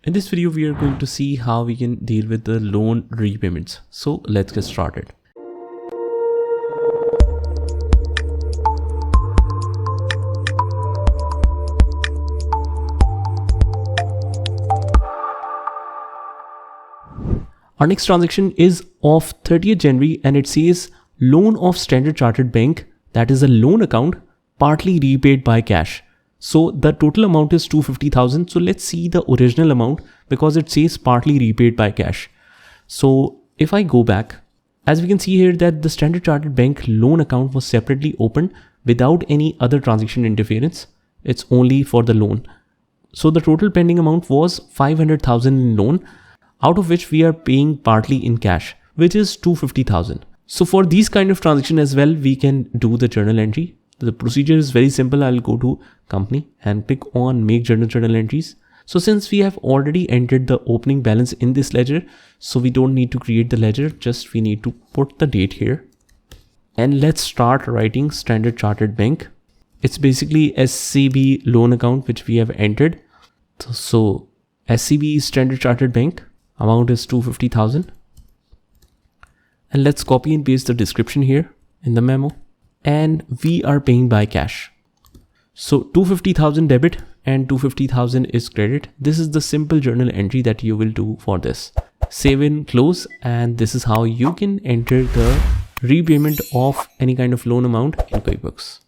In this video, we are going to see how we can deal with the loan repayments. So let's get started. Our next transaction is of 30th January and it says loan of Standard Chartered Bank, that is a loan account partly repaid by cash. So the total amount is 250,000. So let's see the original amount because it says partly repaid by cash. So if I go back, as we can see here that the Standard Chartered Bank loan account was separately opened without any other transaction interference. It's only for the loan. So the total pending amount was 500,000 in loan, out of which we are paying partly in cash, which is 250,000. So for these kind of transaction as well, we can do the journal entry. The procedure is very simple. I'll go to company and click on make journal entries. So since we have already entered the opening balance in this ledger, so we don't need to create the ledger, just we need to put the date here. And let's start writing Standard Chartered Bank. It's basically SCB loan account which we have entered. So SCB is Standard Chartered Bank. Amount is 250,000. And let's copy and paste the description here in the memo. And we are paying by cash. So 250,000 debit and 250,000 is credit. This is the simple journal entry that you will do for this. Save in, close, and this is how you can enter the repayment of any kind of loan amount in QuickBooks.